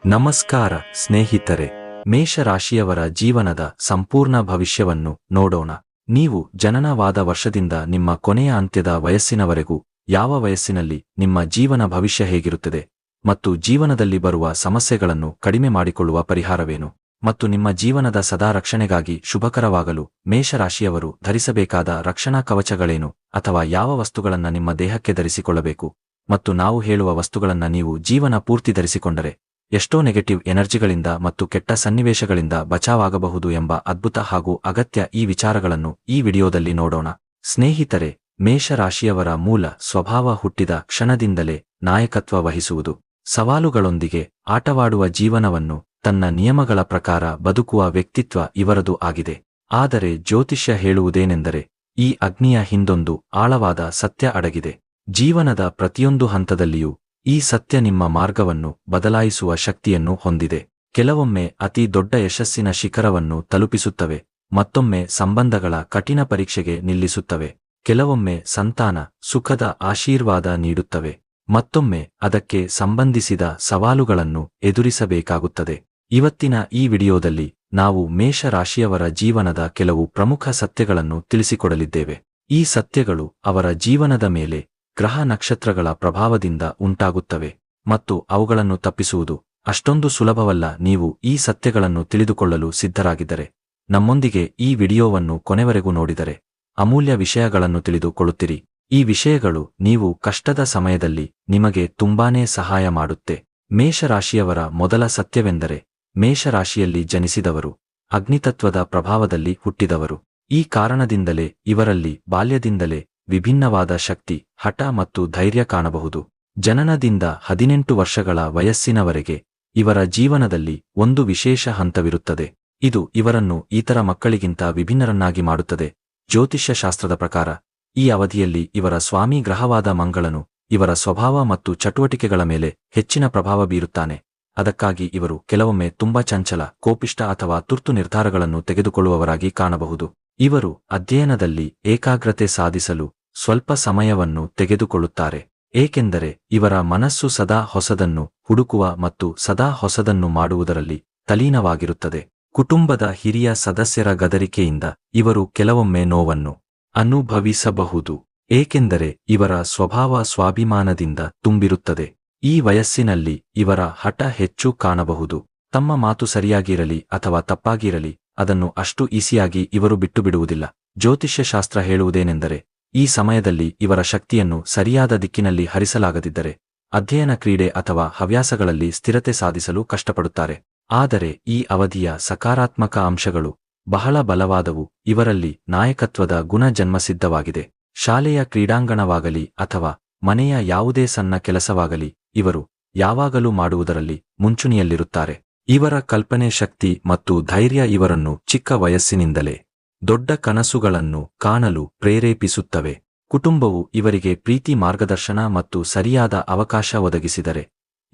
ನಮಸ್ಕಾರ ಸ್ನೇಹಿತರೆ, ಮೇಷರಾಶಿಯವರ ಜೀವನದ ಸಂಪೂರ್ಣ ಭವಿಷ್ಯವನ್ನು ನೋಡೋಣ. ನೀವು ಜನನವಾದ ವರ್ಷದಿಂದ ನಿಮ್ಮ ಕೊನೆಯ ಅಂತ್ಯದ ವಯಸ್ಸಿನವರೆಗೂ ಯಾವ ವಯಸ್ಸಿನಲ್ಲಿ ನಿಮ್ಮ ಜೀವನ ಭವಿಷ್ಯ ಹೇಗಿರುತ್ತದೆ ಮತ್ತು ಜೀವನದಲ್ಲಿ ಬರುವ ಸಮಸ್ಯೆಗಳನ್ನು ಕಡಿಮೆ ಮಾಡಿಕೊಳ್ಳುವ ಪರಿಹಾರವೇನು ಮತ್ತು ನಿಮ್ಮ ಜೀವನದ ಸದಾ ರಕ್ಷಣೆಗಾಗಿ ಶುಭಕರವಾಗಲು ಮೇಷರಾಶಿಯವರು ಧರಿಸಬೇಕಾದ ರಕ್ಷಣಾ ಕವಚಗಳೇನು ಅಥವಾ ಯಾವ ವಸ್ತುಗಳನ್ನು ನಿಮ್ಮ ದೇಹಕ್ಕೆ ಧರಿಸಿಕೊಳ್ಳಬೇಕು ಮತ್ತು ನಾವು ಹೇಳುವ ವಸ್ತುಗಳನ್ನು ನೀವು ಜೀವನ ಪೂರ್ತಿ ಧರಿಸಿಕೊಂಡರೆ ಎಷ್ಟೋ ನೆಗೆಟಿವ್ ಎನರ್ಜಿಗಳಿಂದ ಮತ್ತು ಕೆಟ್ಟ ಸನ್ನಿವೇಶಗಳಿಂದ ಬಚಾವಾಗಬಹುದು ಎಂಬ ಅದ್ಭುತ ಹಾಗೂ ಅಗತ್ಯ ಈ ವಿಚಾರಗಳನ್ನು ಈ ವಿಡಿಯೋದಲ್ಲಿ ನೋಡೋಣ. ಸ್ನೇಹಿತರೆ, ಮೇಷರಾಶಿಯವರ ಮೂಲ ಸ್ವಭಾವ ಹುಟ್ಟಿದ ಕ್ಷಣದಿಂದಲೇ ನಾಯಕತ್ವ ವಹಿಸುವುದು. ಸವಾಲುಗಳೊಂದಿಗೆ ಆಟವಾಡುವ ಜೀವನವನ್ನು ತನ್ನ ನಿಯಮಗಳ ಪ್ರಕಾರ ಬದುಕುವ ವ್ಯಕ್ತಿತ್ವ ಇವರದು ಆಗಿದೆ. ಆದರೆ ಜ್ಯೋತಿಷ್ಯ ಹೇಳುವುದೇನೆಂದರೆ ಈ ಅಗ್ನಿಯ ಹಿಂದೊಂದು ಆಳವಾದ ಸತ್ಯ ಅಡಗಿದೆ. ಜೀವನದ ಪ್ರತಿಯೊಂದು ಹಂತದಲ್ಲಿಯೂ ಈ ಸತ್ಯ ನಿಮ್ಮ ಮಾರ್ಗವನ್ನು ಬದಲಾಯಿಸುವ ಶಕ್ತಿಯನ್ನು ಹೊಂದಿದೆ. ಕೆಲವೊಮ್ಮೆ ಅತಿ ದೊಡ್ಡ ಯಶಸ್ಸಿನ ಶಿಖರವನ್ನು ತಲುಪಿಸುತ್ತವೆ, ಮತ್ತೊಮ್ಮೆ ಸಂಬಂಧಗಳ ಕಠಿಣ ಪರೀಕ್ಷೆಗೆ ನಿಲ್ಲಿಸುತ್ತವೆ. ಕೆಲವೊಮ್ಮೆ ಸಂತಾನ ಸುಖದ ಆಶೀರ್ವಾದ ನೀಡುತ್ತವೆ, ಮತ್ತೊಮ್ಮೆ ಅದಕ್ಕೆ ಸಂಬಂಧಿಸಿದ ಸವಾಲುಗಳನ್ನು ಎದುರಿಸಬೇಕಾಗುತ್ತದೆ. ಇವತ್ತಿನ ಈ ವಿಡಿಯೋದಲ್ಲಿ ನಾವು ಮೇಷರಾಶಿಯವರ ಜೀವನದ ಕೆಲವು ಪ್ರಮುಖ ಸತ್ಯಗಳನ್ನು ತಿಳಿಸಿಕೊಡಲಿದ್ದೇವೆ. ಈ ಸತ್ಯಗಳು ಅವರ ಜೀವನದ ಮೇಲೆ ಗ್ರಹ ನಕ್ಷತ್ರಗಳ ಪ್ರಭಾವದಿಂದ ಉಂಟಾಗುತ್ತವೆ ಮತ್ತು ಅವುಗಳನ್ನು ತಪ್ಪಿಸುವುದು ಅಷ್ಟೊಂದು ಸುಲಭವಲ್ಲ. ನೀವು ಈ ಸತ್ಯಗಳನ್ನು ತಿಳಿದುಕೊಳ್ಳಲು ಸಿದ್ಧರಾಗಿದ್ದರೆ ನಮ್ಮೊಂದಿಗೆ ಈ ವಿಡಿಯೋವನ್ನು ಕೊನೆವರೆಗೂ ನೋಡಿದರೆ ಅಮೂಲ್ಯ ವಿಷಯಗಳನ್ನು ತಿಳಿದುಕೊಳ್ಳುತ್ತೀರಿ. ಈ ವಿಷಯಗಳು ನೀವು ಕಷ್ಟದ ಸಮಯದಲ್ಲಿ ನಿಮಗೆ ತುಂಬಾನೇ ಸಹಾಯ ಮಾಡುತ್ತೆ. ಮೇಷರಾಶಿಯವರ ಮೊದಲ ಸತ್ಯವೆಂದರೆ ಮೇಷರಾಶಿಯಲ್ಲಿ ಜನಿಸಿದವರು ಅಗ್ನಿತತ್ವದ ಪ್ರಭಾವದಲ್ಲಿ ಹುಟ್ಟಿದವರು. ಈ ಕಾರಣದಿಂದಲೇ ಇವರಲ್ಲಿ ಬಾಲ್ಯದಿಂದಲೇ ವಿಭಿನ್ನವಾದ ಶಕ್ತಿ, ಹಠ ಮತ್ತು ಧೈರ್ಯ ಕಾಣಬಹುದು. ಜನನದಿಂದ 18 ವರ್ಷಗಳ ವಯಸ್ಸಿನವರೆಗೆ ಇವರ ಜೀವನದಲ್ಲಿ ಒಂದು ವಿಶೇಷ ಹಂತವಿರುತ್ತದೆ. ಇದು ಇವರನ್ನು ಇತರ ಮಕ್ಕಳಿಗಿಂತ ವಿಭಿನ್ನರನ್ನಾಗಿ ಮಾಡುತ್ತದೆ. ಜ್ಯೋತಿಷ್ಯ ಶಾಸ್ತ್ರದ ಪ್ರಕಾರ ಈ ಅವಧಿಯಲ್ಲಿ ಇವರ ಸ್ವಾಮಿ ಗ್ರಹವಾದ ಮಂಗಳನು ಇವರ ಸ್ವಭಾವ ಮತ್ತು ಚಟುವಟಿಕೆಗಳ ಮೇಲೆ ಹೆಚ್ಚಿನ ಪ್ರಭಾವ ಬೀರುತ್ತಾನೆ. ಅದಕ್ಕಾಗಿ ಇವರು ಕೆಲವೊಮ್ಮೆ ತುಂಬಾ ಚಂಚಲ, ಕೋಪಿಷ್ಟ ಅಥವಾ ತುರ್ತು ನಿರ್ಧಾರಗಳನ್ನು ತೆಗೆದುಕೊಳ್ಳುವವರಾಗಿ ಕಾಣಬಹುದು. ಇವರು ಅಧ್ಯಯನದಲ್ಲಿ ಏಕಾಗ್ರತೆ ಸಾಧಿಸಲು ಸ್ವಲ್ಪ ಸಮಯವನ್ನು ತೆಗೆದುಕೊಳ್ಳುತ್ತಾರೆ, ಏಕೆಂದರೆ ಇವರ ಮನಸ್ಸು ಸದಾ ಹೊಸದನ್ನು ಹುಡುಕುವ ಮತ್ತು ಸದಾ ಹೊಸದನ್ನು ಮಾಡುವುದರಲ್ಲಿ ತಲೀನವಾಗಿರುತ್ತದೆ. ಕುಟುಂಬದ ಹಿರಿಯ ಸದಸ್ಯರ ಗದರಿಕೆಯಿಂದ ಇವರು ಕೆಲವೊಮ್ಮೆ ನೋವನ್ನು ಅನುಭವಿಸಬಹುದು, ಏಕೆಂದರೆ ಇವರ ಸ್ವಭಾವ ಸ್ವಾಭಿಮಾನದಿಂದ ತುಂಬಿರುತ್ತದೆ. ಈ ವಯಸ್ಸಿನಲ್ಲಿ ಇವರ ಹಠ ಹೆಚ್ಚು ಕಾಣಬಹುದು. ತಮ್ಮ ಮಾತು ಸರಿಯಾಗಿರಲಿ ಅಥವಾ ತಪ್ಪಾಗಿರಲಿ ಅದನ್ನು ಅಷ್ಟು ಈಸಿಯಾಗಿ ಇವರು ಬಿಟ್ಟುಬಿಡುವುದಿಲ್ಲ. ಜ್ಯೋತಿಷ್ಯ ಶಾಸ್ತ್ರ ಹೇಳುವುದೇನೆಂದರೆ ಈ ಸಮಯದಲ್ಲಿ ಇವರ ಶಕ್ತಿಯನ್ನು ಸರಿಯಾದ ದಿಕ್ಕಿನಲ್ಲಿ ಹರಿಸಲಾಗದಿದ್ದರೆ ಅಧ್ಯಯನ, ಕ್ರೀಡೆ ಅಥವಾ ಹವ್ಯಾಸಗಳಲ್ಲಿ ಸ್ಥಿರತೆ ಸಾಧಿಸಲು ಕಷ್ಟಪಡುತ್ತಾರೆ. ಆದರೆ ಈ ಅವಧಿಯ ಸಕಾರಾತ್ಮಕ ಅಂಶಗಳು ಬಹಳ ಬಲವಾದವು. ಇವರಲ್ಲಿ ನಾಯಕತ್ವದ ಗುಣ ಜನ್ಮಸಿದ್ಧವಾಗಿದೆ. ಶಾಲೆಯ ಕ್ರೀಡಾಂಗಣವಾಗಲಿ ಅಥವಾ ಮನೆಯ ಯಾವುದೇ ಸಣ್ಣ ಕೆಲಸವಾಗಲಿ ಇವರು ಯಾವಾಗಲೂ ಮಾಡುವುದರಲ್ಲಿ ಮುಂಚೂಣಿಯಲ್ಲಿರುತ್ತಾರೆ. ಇವರ ಕಲ್ಪನೆ ಶಕ್ತಿ ಮತ್ತು ಧೈರ್ಯ ಇವರನ್ನು ಚಿಕ್ಕ ವಯಸ್ಸಿನಿಂದಲೇ ದೊಡ್ಡ ಕನಸುಗಳನ್ನು ಕಾಣಲು ಪ್ರೇರೇಪಿಸುತ್ತವೆ. ಕುಟುಂಬವು ಇವರಿಗೆ ಪ್ರೀತಿ, ಮಾರ್ಗದರ್ಶನ ಮತ್ತು ಸರಿಯಾದ ಅವಕಾಶ ಒದಗಿಸಿದರೆ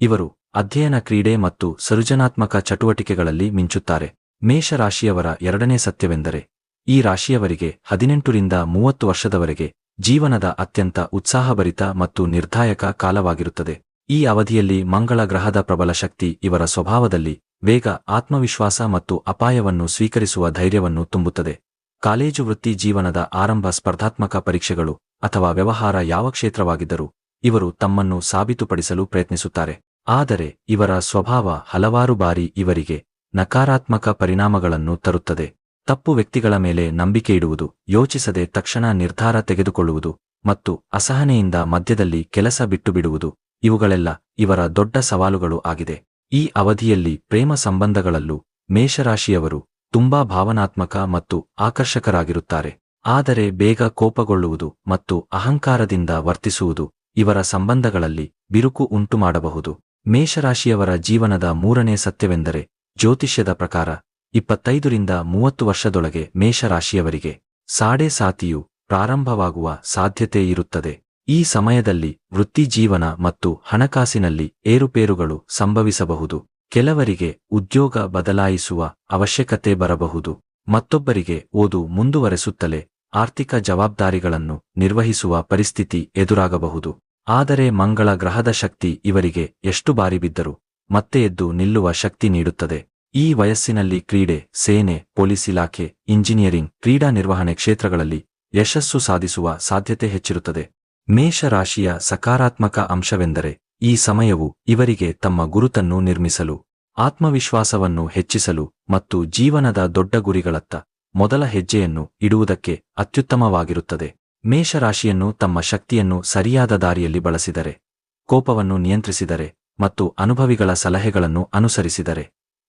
ಇವರು ಅಧ್ಯಯನ, ಕ್ರೀಡೆ ಮತ್ತು ಸೃಜನಾತ್ಮಕ ಚಟುವಟಿಕೆಗಳಲ್ಲಿ ಮಿಂಚುತ್ತಾರೆ. ಮೇಷರಾಶಿಯವರ ಎರಡನೇ ಸತ್ಯವೆಂದರೆ ಈ ರಾಶಿಯವರಿಗೆ 18 ರಿಂದ 30 ವರ್ಷದವರೆಗೆ ಜೀವನದ ಅತ್ಯಂತ ಉತ್ಸಾಹಭರಿತ ಮತ್ತು ನಿರ್ಣಾಯಕ ಕಾಲವಾಗಿರುತ್ತದೆ. ಈ ಅವಧಿಯಲ್ಲಿ ಮಂಗಳ ಗ್ರಹದ ಪ್ರಬಲ ಶಕ್ತಿ ಇವರ ಸ್ವಭಾವದಲ್ಲಿ ವೇಗ, ಆತ್ಮವಿಶ್ವಾಸ ಮತ್ತು ಅಪಾಯವನ್ನು ಸ್ವೀಕರಿಸುವ ಧೈರ್ಯವನ್ನು ತುಂಬುತ್ತದೆ. ಕಾಲೇಜು, ವೃತ್ತಿ ಜೀವನದ ಆರಂಭ, ಸ್ಪರ್ಧಾತ್ಮಕ ಪರೀಕ್ಷೆಗಳು ಅಥವಾ ವ್ಯವಹಾರ ಯಾವ ಕ್ಷೇತ್ರವಾಗಿದ್ದರೂ ಇವರು ತಮ್ಮನ್ನು ಸಾಬೀತುಪಡಿಸಲು ಪ್ರಯತ್ನಿಸುತ್ತಾರೆ. ಆದರೆ ಇವರ ಸ್ವಭಾವ ಹಲವಾರು ಬಾರಿ ಇವರಿಗೆ ನಕಾರಾತ್ಮಕ ಪರಿಣಾಮಗಳನ್ನು ತರುತ್ತದೆ. ತಪ್ಪು ವ್ಯಕ್ತಿಗಳ ಮೇಲೆ ನಂಬಿಕೆಯಿಡುವುದು, ಯೋಚಿಸದೆ ತಕ್ಷಣ ನಿರ್ಧಾರ ತೆಗೆದುಕೊಳ್ಳುವುದು ಮತ್ತು ಅಸಹನೆಯಿಂದ ಮಧ್ಯದಲ್ಲಿ ಕೆಲಸ ಬಿಟ್ಟುಬಿಡುವುದು ಇವುಗಳೆಲ್ಲ ಇವರ ದೊಡ್ಡ ಸವಾಲುಗಳು ಆಗಿದೆ. ಈ ಅವಧಿಯಲ್ಲಿ ಪ್ರೇಮ ಸಂಬಂಧಗಳಲ್ಲೂ ಮೇಷರಾಶಿಯವರು ತುಂಬಾ ಭಾವನಾತ್ಮಕ ಮತ್ತು ಆಕರ್ಷಕರಾಗಿರುತ್ತಾರೆ. ಆದರೆ ಬೇಗ ಕೋಪಗೊಳ್ಳುವುದು ಮತ್ತು ಅಹಂಕಾರದಿಂದ ವರ್ತಿಸುವುದು ಇವರ ಸಂಬಂಧಗಳಲ್ಲಿ ಬಿರುಕು ಉಂಟುಮಾಡಬಹುದು. ಮೇಷರಾಶಿಯವರ ಜೀವನದ ಮೂರನೇ ಸತ್ಯವೆಂದರೆ ಜ್ಯೋತಿಷ್ಯದ ಪ್ರಕಾರ 25 ರಿಂದ 30 ವರ್ಷದೊಳಗೆ ಮೇಷರಾಶಿಯವರಿಗೆ ಸಾಡೆ ಸಾತಿಯು ಪ್ರಾರಂಭವಾಗುವ ಸಾಧ್ಯತೆ ಇರುತ್ತದೆ. ಈ ಸಮಯದಲ್ಲಿ ವೃತ್ತಿಜೀವನ ಮತ್ತು ಹಣಕಾಸಿನಲ್ಲಿ ಏರುಪೇರುಗಳು ಸಂಭವಿಸಬಹುದು. ಕೆಲವರಿಗೆ ಉದ್ಯೋಗ ಬದಲಾಯಿಸುವ ಅವಶ್ಯಕತೆ ಬರಬಹುದು, ಮತ್ತೊಬ್ಬರಿಗೆ ಓದು ಮುಂದುವರೆಸುತ್ತಲೇ ಆರ್ಥಿಕ ಜವಾಬ್ದಾರಿಗಳನ್ನು ನಿರ್ವಹಿಸುವ ಪರಿಸ್ಥಿತಿ ಎದುರಾಗಬಹುದು. ಆದರೆ ಮಂಗಳ ಗ್ರಹದ ಶಕ್ತಿ ಇವರಿಗೆ ಎಷ್ಟು ಬಾರಿ ಬಿದ್ದರೂ ಮತ್ತೆ ಎದ್ದು ನಿಲ್ಲುವ ಶಕ್ತಿ ನೀಡುತ್ತದೆ. ಈ ವಯಸ್ಸಿನಲ್ಲಿ ಕ್ರೀಡೆ, ಸೇನೆ, ಪೊಲೀಸ್ ಇಲಾಖೆ, ಇಂಜಿನಿಯರಿಂಗ್, ಕ್ರೀಡಾ ನಿರ್ವಹಣೆ ಕ್ಷೇತ್ರಗಳಲ್ಲಿ ಯಶಸ್ಸು ಸಾಧಿಸುವ ಸಾಧ್ಯತೆ ಹೆಚ್ಚಿರುತ್ತದೆ. ಮೇಷರಾಶಿಯ ಸಕಾರಾತ್ಮಕ ಅಂಶವೆಂದರೆ ಈ ಸಮಯವು ಇವರಿಗೆ ತಮ್ಮ ಗುರುತನ್ನು ನಿರ್ಮಿಸಲು, ಆತ್ಮವಿಶ್ವಾಸವನ್ನು ಹೆಚ್ಚಿಸಲು ಮತ್ತು ಜೀವನದ ದೊಡ್ಡ ಗುರಿಗಳತ್ತ ಮೊದಲ ಹೆಜ್ಜೆಯನ್ನು ಇಡುವುದಕ್ಕೆ ಅತ್ಯುತ್ತಮವಾಗಿರುತ್ತದೆ. ಮೇಷರಾಶಿಯನ್ನು ತಮ್ಮ ಶಕ್ತಿಯನ್ನು ಸರಿಯಾದ ದಾರಿಯಲ್ಲಿ ಬಳಸಿದರೆ, ಕೋಪವನ್ನು ನಿಯಂತ್ರಿಸಿದರೆ ಮತ್ತು ಅನುಭವಿಗಳ ಸಲಹೆಗಳನ್ನು ಅನುಸರಿಸಿದರೆ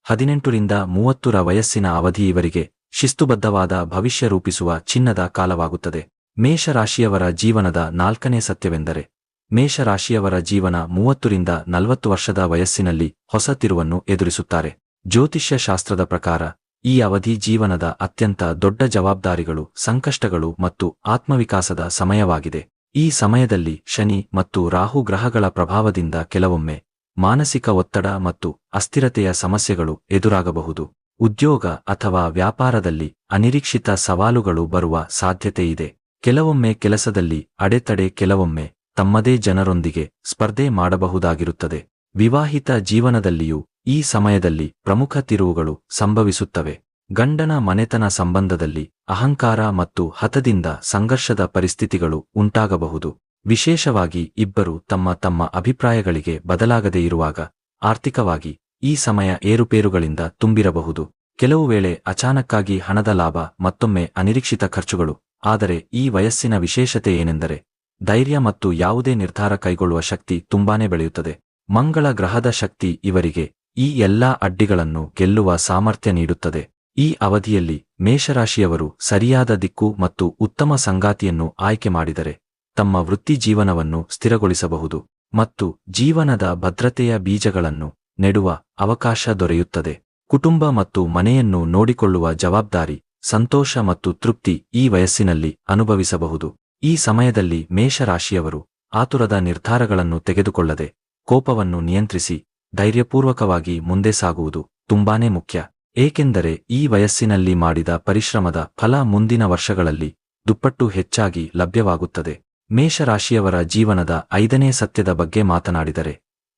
18 ರಿಂದ 30ರ ವಯಸ್ಸಿನ ಅವಧಿ ಇವರಿಗೆ ಶಿಸ್ತುಬದ್ಧವಾದ ಭವಿಷ್ಯ ರೂಪಿಸುವ ಚಿನ್ನದ ಕಾಲವಾಗುತ್ತದೆ. ಮೇಷರಾಶಿಯವರ ಜೀವನದ 4ನೇ ಸತ್ಯವೆಂದರೆ ಮೇಷರಾಶಿಯವರ ಜೀವನ 30 ರಿಂದ 40 ವರ್ಷದ ವಯಸ್ಸಿನಲ್ಲಿ ಹೊಸ ತಿರುವನ್ನು ಎದುರಿಸುತ್ತಾರೆ. ಜ್ಯೋತಿಷ್ಯ ಶಾಸ್ತ್ರದ ಪ್ರಕಾರ ಈ ಅವಧಿ ಜೀವನದ ಅತ್ಯಂತ ದೊಡ್ಡ ಜವಾಬ್ದಾರಿಗಳು, ಸಂಕಷ್ಟಗಳು ಮತ್ತು ಆತ್ಮವಿಕಾಸದ ಸಮಯವಾಗಿದೆ. ಈ ಸಮಯದಲ್ಲಿ ಶನಿ ಮತ್ತು ರಾಹು ಗ್ರಹಗಳ ಪ್ರಭಾವದಿಂದ ಕೆಲವೊಮ್ಮೆ ಮಾನಸಿಕ ಒತ್ತಡ ಮತ್ತು ಅಸ್ಥಿರತೆಯ ಸಮಸ್ಯೆಗಳು ಎದುರಾಗಬಹುದು. ಉದ್ಯೋಗ ಅಥವಾ ವ್ಯಾಪಾರದಲ್ಲಿ ಅನಿರೀಕ್ಷಿತ ಸವಾಲುಗಳು ಬರುವ ಸಾಧ್ಯತೆಯಿದೆ. ಕೆಲವೊಮ್ಮೆ ಕೆಲಸದಲ್ಲಿ ಅಡೆತಡೆ, ಕೆಲವೊಮ್ಮೆ ತಮ್ಮದೇ ಜನರೊಂದಿಗೆ ಸ್ಪರ್ಧೆ ಮಾಡಬಹುದಾಗಿರುತ್ತದೆ. ವಿವಾಹಿತ ಜೀವನದಲ್ಲಿಯೂ ಈ ಸಮಯದಲ್ಲಿ ಪ್ರಮುಖ ತಿರುವುಗಳು ಸಂಭವಿಸುತ್ತವೆ. ಗಂಡನ ಮನೆತನ ಸಂಬಂಧದಲ್ಲಿ ಅಹಂಕಾರ ಮತ್ತು ಹಠದಿಂದ ಸಂಘರ್ಷದ ಪರಿಸ್ಥಿತಿಗಳು ಉಂಟಾಗಬಹುದು. ವಿಶೇಷವಾಗಿ ಇಬ್ಬರು ತಮ್ಮ ಅಭಿಪ್ರಾಯಗಳಿಗೆ ಬದಲಾಗದೇ ಇರುವಾಗ ಆರ್ಥಿಕವಾಗಿ ಈ ಸಮಯ ಏರುಪೇರುಗಳಿಂದ ತುಂಬಿರಬಹುದು. ಕೆಲವು ವೇಳೆ ಅಚಾನಕ್ಕಾಗಿ ಹಣದ ಲಾಭ, ಮತ್ತೊಮ್ಮೆ ಅನಿರೀಕ್ಷಿತ ಖರ್ಚುಗಳು. ಆದರೆ ಈ ವಯಸ್ಸಿನ ವಿಶೇಷತೆ ಏನೆಂದರೆ ಧೈರ್ಯ ಮತ್ತು ಯಾವುದೇ ನಿರ್ಧಾರ ಕೈಗೊಳ್ಳುವ ಶಕ್ತಿ ತುಂಬಾನೇ ಬೆಳೆಯುತ್ತದೆ. ಮಂಗಳ ಗ್ರಹದ ಶಕ್ತಿ ಇವರಿಗೆ ಈ ಎಲ್ಲಾ ಅಡ್ಡಿಗಳನ್ನು ಗೆಲ್ಲುವ ಸಾಮರ್ಥ್ಯ ನೀಡುತ್ತದೆ. ಈ ಅವಧಿಯಲ್ಲಿ ಮೇಷರಾಶಿಯವರು ಸರಿಯಾದ ದಿಕ್ಕು ಮತ್ತು ಉತ್ತಮ ಸಂಗಾತಿಯನ್ನು ಆಯ್ಕೆ ಮಾಡಿದರೆ ತಮ್ಮ ವೃತ್ತಿ ಜೀವನವನ್ನು ಸ್ಥಿರಗೊಳಿಸಬಹುದು ಮತ್ತು ಜೀವನದ ಭದ್ರತೆಯ ಬೀಜಗಳನ್ನು ನೆಡುವ ಅವಕಾಶ ದೊರೆಯುತ್ತದೆ. ಕುಟುಂಬ ಮತ್ತು ಮನೆಯನ್ನು ನೋಡಿಕೊಳ್ಳುವ ಜವಾಬ್ದಾರಿ, ಸಂತೋಷ ಮತ್ತು ತೃಪ್ತಿ ಈ ವಯಸ್ಸಿನಲ್ಲಿ ಅನುಭವಿಸಬಹುದು. ಈ ಸಮಯದಲ್ಲಿ ಮೇಷರಾಶಿಯವರು ಆತುರದ ನಿರ್ಧಾರಗಳನ್ನು ತೆಗೆದುಕೊಳ್ಳದೆ ಕೋಪವನ್ನು ನಿಯಂತ್ರಿಸಿ ಧೈರ್ಯಪೂರ್ವಕವಾಗಿ ಮುಂದೆ ಸಾಗುವುದು ತುಂಬಾನೇ ಮುಖ್ಯ. ಏಕೆಂದರೆ ಈ ವಯಸ್ಸಿನಲ್ಲಿ ಮಾಡಿದ ಪರಿಶ್ರಮದ ಫಲ ಮುಂದಿನ ವರ್ಷಗಳಲ್ಲಿ ದುಪ್ಪಟ್ಟು ಹೆಚ್ಚಾಗಿ ಲಭ್ಯವಾಗುತ್ತದೆ. ಮೇಷರಾಶಿಯವರ ಜೀವನದ 5ನೇ ಸತ್ಯದ ಬಗ್ಗೆ ಮಾತನಾಡಿದರೆ,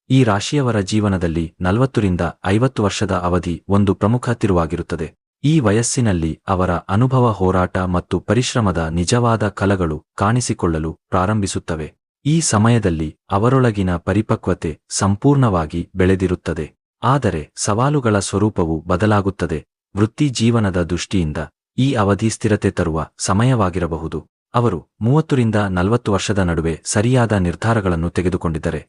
ಈ ರಾಶಿಯವರ ಜೀವನದಲ್ಲಿ 40 ರಿಂದ 50 ವರ್ಷದ ಅವಧಿ ಒಂದು ಪ್ರಮುಖ ತಿರುವಾಗಿರುತ್ತದೆ. ಈ ವಯಸ್ಸಿನಲ್ಲಿ ಅವರ ಅನುಭವ, ಹೋರಾಟ ಮತ್ತು ಪರಿಶ್ರಮದ ನಿಜವಾದ ಫಲಗಳು ಕಾಣಿಸಿಕೊಳ್ಳಲು ಪ್ರಾರಂಭಿಸುತ್ತವೆ. ಈ ಸಮಯದಲ್ಲಿ ಅವರೊಳಗಿನ ಪರಿಪಕ್ವತೆ ಸಂಪೂರ್ಣವಾಗಿ ಬೆಳೆದಿರುತ್ತದೆ. ಆದರೆ ಸವಾಲುಗಳ ಸ್ವರೂಪವು ಬದಲಾಗುತ್ತದೆ. ವೃತ್ತಿ ಜೀವನದ ದೃಷ್ಟಿಯಿಂದ ಈ ಅವಧಿ ಸ್ಥಿರತೆ ತರುವ ಸಮಯವಾಗಿರಬಹುದು. ಅವರು 30 ರಿಂದ 40 ವರ್ಷದ ನಡುವೆ ಸರಿಯಾದ ನಿರ್ಧಾರಗಳನ್ನು ತೆಗೆದುಕೊಂಡಿದ್ದರೆ,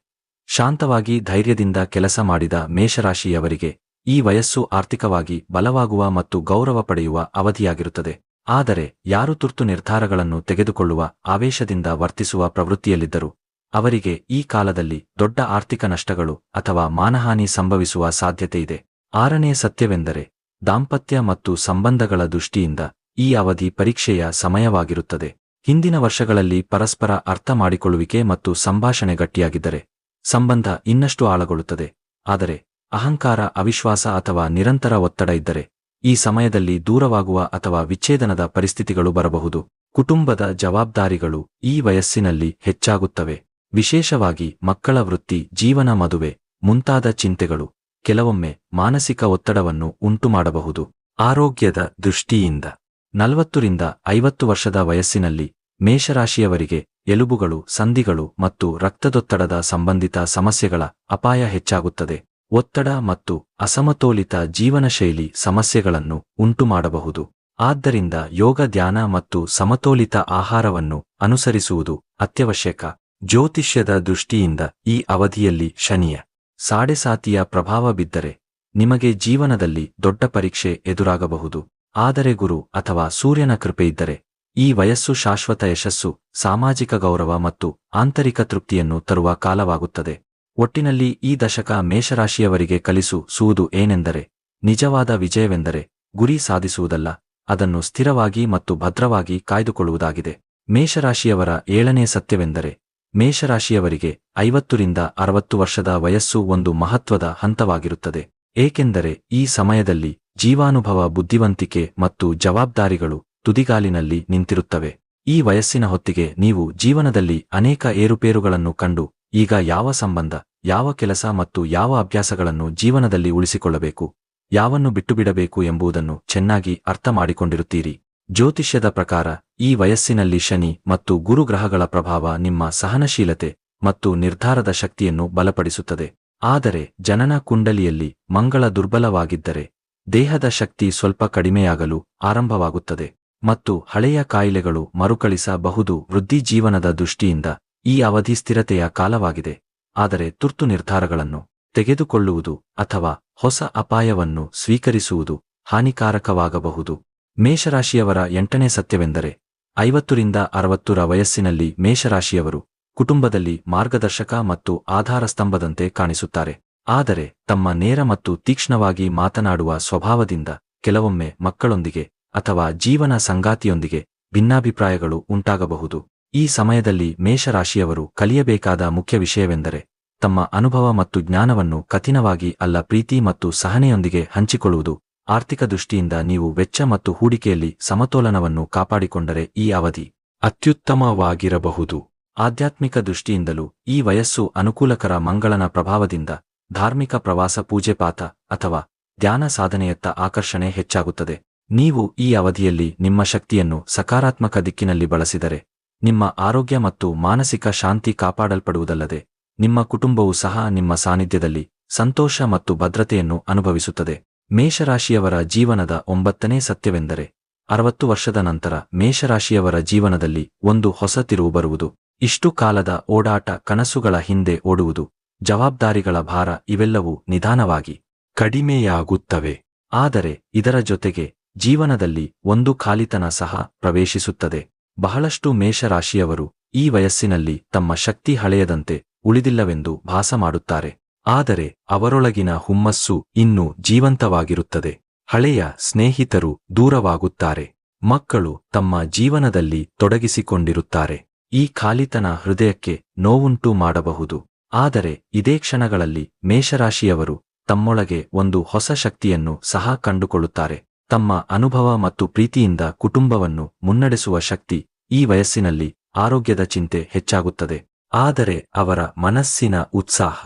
ಶಾಂತವಾಗಿ ಧೈರ್ಯದಿಂದ ಕೆಲಸ ಮಾಡಿದ ಮೇಷರಾಶಿಯವರಿಗೆ ಈ ವಯಸ್ಸು ಆರ್ಥಿಕವಾಗಿ ಬಲವಾಗುವ ಮತ್ತು ಗೌರವ ಪಡೆಯುವ ಅವಧಿಯಾಗಿರುತ್ತದೆ. ಆದರೆ ಯಾರು ತುರ್ತು ನಿರ್ಧಾರಗಳನ್ನು ತೆಗೆದುಕೊಳ್ಳುವ ಆವೇಶದಿಂದ ವರ್ತಿಸುವ ಪ್ರವೃತ್ತಿಯಲ್ಲಿದ್ದರೂ ಅವರಿಗೆ ಈ ಕಾಲದಲ್ಲಿ ದೊಡ್ಡ ಆರ್ಥಿಕ ನಷ್ಟಗಳು ಅಥವಾ ಮಾನಹಾನಿ ಸಂಭವಿಸುವ ಸಾಧ್ಯತೆಯಿದೆ. 6ನೇ ಸತ್ಯವೆಂದರೆ ದಾಂಪತ್ಯ ಮತ್ತು ಸಂಬಂಧಗಳ ದೃಷ್ಟಿಯಿಂದ ಈ ಅವಧಿ ಪರೀಕ್ಷೆಯ ಸಮಯವಾಗಿರುತ್ತದೆ. ಹಿಂದಿನ ವರ್ಷಗಳಲ್ಲಿ ಪರಸ್ಪರ ಅರ್ಥ ಮಾಡಿಕೊಳ್ಳುವಿಕೆ ಮತ್ತು ಸಂಭಾಷಣೆ ಗಟ್ಟಿಯಾಗಿದ್ದರೆ ಸಂಬಂಧ ಇನ್ನಷ್ಟು ಆಳಗೊಳ್ಳುತ್ತದೆ. ಆದರೆ ಅಹಂಕಾರ, ಅವಿಶ್ವಾಸ ಅಥವಾ ನಿರಂತರ ಒತ್ತಡ ಇದ್ದರೆ ಈ ಸಮಯದಲ್ಲಿ ದೂರವಾಗುವ ಅಥವಾ ವಿಚ್ಛೇದನದ ಪರಿಸ್ಥಿತಿಗಳು ಬರಬಹುದು. ಕುಟುಂಬದ ಜವಾಬ್ದಾರಿಗಳು ಈ ವಯಸ್ಸಿನಲ್ಲಿ ಹೆಚ್ಚಾಗುತ್ತವೆ. ವಿಶೇಷವಾಗಿ ಮಕ್ಕಳ ವೃತ್ತಿ ಜೀವನ, ಮದುವೆ ಮುಂತಾದ ಚಿಂತೆಗಳು ಕೆಲವೊಮ್ಮೆ ಮಾನಸಿಕ ಒತ್ತಡವನ್ನು ಉಂಟುಮಾಡಬಹುದು. ಆರೋಗ್ಯದ ದೃಷ್ಟಿಯಿಂದ 40 ರಿಂದ 50 ವರ್ಷದ ವಯಸ್ಸಿನಲ್ಲಿ ಮೇಷರಾಶಿಯವರಿಗೆ ಎಲುಬುಗಳು, ಸಂಧಿಗಳು ಮತ್ತು ರಕ್ತದೊತ್ತಡದ ಸಂಬಂಧಿತ ಸಮಸ್ಯೆಗಳ ಅಪಾಯ ಹೆಚ್ಚಾಗುತ್ತದೆ. ಒತ್ತಡ ಮತ್ತು ಅಸಮತೋಲಿತ ಜೀವನಶೈಲಿ ಸಮಸ್ಯೆಗಳನ್ನು ಉಂಟುಮಾಡಬಹುದು. ಆದ್ದರಿಂದ ಯೋಗ, ಧ್ಯಾನ ಮತ್ತು ಸಮತೋಲಿತ ಆಹಾರವನ್ನು ಅನುಸರಿಸುವುದು ಅತ್ಯವಶ್ಯಕ. ಜ್ಯೋತಿಷ್ಯದ ದೃಷ್ಟಿಯಿಂದ ಈ ಅವಧಿಯಲ್ಲಿ ಶನಿಯ ಸಾಡೆಸಾತಿಯ ಪ್ರಭಾವ ಬಿದ್ದರೆ ನಿಮಗೆ ಜೀವನದಲ್ಲಿ ದೊಡ್ಡ ಪರೀಕ್ಷೆ ಎದುರಾಗಬಹುದು. ಆದರೆ ಗುರು ಅಥವಾ ಸೂರ್ಯನ ಕೃಪೆಯಿದ್ದರೆ ಈ ವಯಸ್ಸು ಶಾಶ್ವತ ಯಶಸ್ಸು, ಸಾಮಾಜಿಕ ಗೌರವ ಮತ್ತು ಆಂತರಿಕ ತೃಪ್ತಿಯನ್ನು ತರುವ ಕಾಲವಾಗುತ್ತದೆ. ಒಟ್ಟಿನಲ್ಲಿ ಈ ದಶಕ ಮೇಷರಾಶಿಯವರಿಗೆ ಕಲಿಸುವುದು ಏನೆಂದರೆ, ನಿಜವಾದ ವಿಜಯವೆಂದರೆ ಗುರಿ ಸಾಧಿಸುವುದಲ್ಲ, ಅದನ್ನು ಸ್ಥಿರವಾಗಿ ಮತ್ತು ಭದ್ರವಾಗಿ ಕಾಯ್ದುಕೊಳ್ಳುವುದಾಗಿದೆ. ಮೇಷರಾಶಿಯವರ 7ನೇ ಸತ್ಯವೆಂದರೆ ಮೇಷರಾಶಿಯವರಿಗೆ 50 ರಿಂದ 60 ವರ್ಷದ ವಯಸ್ಸು ಒಂದು ಮಹತ್ವದ ಹಂತವಾಗಿರುತ್ತದೆ. ಏಕೆಂದರೆ ಈ ಸಮಯದಲ್ಲಿ ಜೀವಾನುಭವ, ಬುದ್ಧಿವಂತಿಕೆ ಮತ್ತು ಜವಾಬ್ದಾರಿಗಳು ತುದಿಗಾಲಿನಲ್ಲಿ ನಿಂತಿರುತ್ತವೆ. ಈ ವಯಸ್ಸಿನ ಹೊತ್ತಿಗೆ ನೀವು ಜೀವನದಲ್ಲಿ ಅನೇಕ ಏರುಪೇರುಗಳನ್ನು ಕಂಡು ಈಗ ಯಾವ ಸಂಬಂಧ, ಯಾವ ಕೆಲಸ ಮತ್ತು ಯಾವ ಅಭ್ಯಾಸಗಳನ್ನು ಜೀವನದಲ್ಲಿ ಉಳಿಸಿಕೊಳ್ಳಬೇಕು, ಯಾವನ್ನು ಬಿಟ್ಟುಬಿಡಬೇಕು ಎಂಬುದನ್ನು ಚೆನ್ನಾಗಿ ಅರ್ಥ ಮಾಡಿಕೊಂಡಿರುತ್ತೀರಿ. ಜ್ಯೋತಿಷ್ಯದ ಪ್ರಕಾರ ಈ ವಯಸ್ಸಿನಲ್ಲಿ ಶನಿ ಮತ್ತು ಗುರುಗ್ರಹಗಳ ಪ್ರಭಾವ ನಿಮ್ಮ ಸಹನಶೀಲತೆ ಮತ್ತು ನಿರ್ಧಾರದ ಶಕ್ತಿಯನ್ನು ಬಲಪಡಿಸುತ್ತದೆ. ಆದರೆ ಜನನ ಕುಂಡಲಿಯಲ್ಲಿ ಮಂಗಳ ದುರ್ಬಲವಾಗಿದ್ದರೆ ದೇಹದ ಶಕ್ತಿ ಸ್ವಲ್ಪ ಕಡಿಮೆಯಾಗಲು ಆರಂಭವಾಗುತ್ತದೆ ಮತ್ತು ಹಳೆಯ ಕಾಯಿಲೆಗಳು ಮರುಕಳಿಸಬಹುದು. ವೃದ್ಧಿಜೀವನದ ದೃಷ್ಟಿಯಿಂದ ಈ ಅವಧಿ ಸ್ಥಿರತೆಯ ಕಾಲವಾಗಿದೆ, ಆದರೆ ತುರ್ತು ನಿರ್ಧಾರಗಳನ್ನು ತೆಗೆದುಕೊಳ್ಳುವುದು ಅಥವಾ ಹೊಸ ಅಪಾಯವನ್ನು ಸ್ವೀಕರಿಸುವುದು ಹಾನಿಕಾರಕವಾಗಬಹುದು. ಮೇಷರಾಶಿಯವರ 8ನೇ ಸತ್ಯವೆಂದರೆ 50ರಿಂದ 60ರ ವಯಸ್ಸಿನಲ್ಲಿ ಮೇಷರಾಶಿಯವರು ಕುಟುಂಬದಲ್ಲಿ ಮಾರ್ಗದರ್ಶಕ ಮತ್ತು ಆಧಾರಸ್ತಂಭದಂತೆ ಕಾಣಿಸುತ್ತಾರೆ. ಆದರೆ ತಮ್ಮ ನೇರ ಮತ್ತು ತೀಕ್ಷ್ಣವಾಗಿ ಮಾತನಾಡುವ ಸ್ವಭಾವದಿಂದ ಕೆಲವೊಮ್ಮೆ ಮಕ್ಕಳೊಂದಿಗೆ ಅಥವಾ ಜೀವನ ಸಂಗಾತಿಯೊಂದಿಗೆ ಭಿನ್ನಾಭಿಪ್ರಾಯಗಳು ಉಂಟಾಗಬಹುದು. ಈ ಸಮಯದಲ್ಲಿ ಮೇಷರಾಶಿಯವರು ಕಲಿಯಬೇಕಾದ ಮುಖ್ಯ ವಿಷಯವೆಂದರೆ ತಮ್ಮ ಅನುಭವ ಮತ್ತು ಜ್ಞಾನವನ್ನು ಕಠಿಣವಾಗಿ ಅಲ್ಲ, ಪ್ರೀತಿ ಮತ್ತು ಸಹನೆಯೊಂದಿಗೆ ಹಂಚಿಕೊಳ್ಳುವುದು. ಆರ್ಥಿಕ ದೃಷ್ಟಿಯಿಂದ ನೀವು ವೆಚ್ಚ ಮತ್ತು ಹೂಡಿಕೆಯಲ್ಲಿ ಸಮತೋಲನವನ್ನು ಕಾಪಾಡಿಕೊಂಡರೆ ಈ ಅವಧಿ ಅತ್ಯುತ್ತಮವಾಗಿರಬಹುದು. ಆಧ್ಯಾತ್ಮಿಕ ದೃಷ್ಟಿಯಿಂದಲೂ ಈ ವಯಸ್ಸು ಅನುಕೂಲಕರ. ಮಂಗಳನ ಪ್ರಭಾವದಿಂದ ಧಾರ್ಮಿಕ ಪ್ರವಾಸ, ಪೂಜೆಪಾಠ ಅಥವಾ ಧ್ಯಾನ ಸಾಧನೆಯತ್ತ ಆಕರ್ಷಣೆ ಹೆಚ್ಚಾಗುತ್ತದೆ. ನೀವು ಈ ಅವಧಿಯಲ್ಲಿ ನಿಮ್ಮ ಶಕ್ತಿಯನ್ನು ಸಕಾರಾತ್ಮಕ ದಿಕ್ಕಿನಲ್ಲಿ ಬಳಸಿದರೆ ನಿಮ್ಮ ಆರೋಗ್ಯ ಮತ್ತು ಮಾನಸಿಕ ಶಾಂತಿ ಕಾಪಾಡಲ್ಪಡುವುದಲ್ಲದೆ ನಿಮ್ಮ ಕುಟುಂಬವೂ ಸಹ ನಿಮ್ಮ ಸಾನ್ನಿಧ್ಯದಲ್ಲಿ ಸಂತೋಷ ಮತ್ತು ಭದ್ರತೆಯನ್ನು ಅನುಭವಿಸುತ್ತದೆ. ಮೇಷರಾಶಿಯವರ ಜೀವನದ 9ನೇ ಸತ್ಯವೆಂದರೆ 60 ವರ್ಷದ ನಂತರ ಮೇಷರಾಶಿಯವರ ಜೀವನದಲ್ಲಿ ಒಂದು ಹೊಸ ತಿರುವು ಬರುವುದು. ಇಷ್ಟು ಕಾಲದ ಓಡಾಟ, ಕನಸುಗಳ ಹಿಂದೆ ಓಡುವುದು, ಜವಾಬ್ದಾರಿಗಳ ಭಾರ ಇವೆಲ್ಲವೂ ನಿಧಾನವಾಗಿ ಕಡಿಮೆಯಾಗುತ್ತವೆ. ಆದರೆ ಇದರ ಜೊತೆಗೆ ಜೀವನದಲ್ಲಿ ಒಂದು ಖಾಲಿತನ ಸಹ ಪ್ರವೇಶಿಸುತ್ತದೆ. ಬಹಳಷ್ಟು ಮೇಷರಾಶಿಯವರು ಈ ವಯಸ್ಸಿನಲ್ಲಿ ತಮ್ಮ ಶಕ್ತಿ ಹಳೆಯದಂತೆ ಉಳಿದಿಲ್ಲವೆಂದು ಭಾಸ ಮಾಡುತ್ತಾರೆ. ಆದರೆ ಅವರೊಳಗಿನ ಹುಮ್ಮಸ್ಸು ಇನ್ನೂ ಜೀವಂತವಾಗಿರುತ್ತದೆ. ಹಳೆಯ ಸ್ನೇಹಿತರು ದೂರವಾಗುತ್ತಾರೆ, ಮಕ್ಕಳು ತಮ್ಮ ಜೀವನದಲ್ಲಿ ತೊಡಗಿಸಿಕೊಂಡಿರುತ್ತಾರೆ. ಈ ಖಾಲಿತನ ಹೃದಯಕ್ಕೆ ನೋವುಂಟು ಮಾಡಬಹುದು. ಆದರೆ ಇದೇ ಕ್ಷಣಗಳಲ್ಲಿ ಮೇಷರಾಶಿಯವರು ತಮ್ಮೊಳಗೆ ಒಂದು ಹೊಸ ಶಕ್ತಿಯನ್ನು ಸಹ ಕಂಡುಕೊಳ್ಳುತ್ತಾರೆ. ತಮ್ಮ ಅನುಭವ ಮತ್ತು ಪ್ರೀತಿಯಿಂದ ಕುಟುಂಬವನ್ನು ಮುನ್ನಡೆಸುವ ಶಕ್ತಿ. ಈ ವಯಸ್ಸಿನಲ್ಲಿ ಆರೋಗ್ಯದ ಚಿಂತೆ ಹೆಚ್ಚಾಗುತ್ತದೆ, ಆದರೆ ಅವರ ಮನಸ್ಸಿನ ಉತ್ಸಾಹ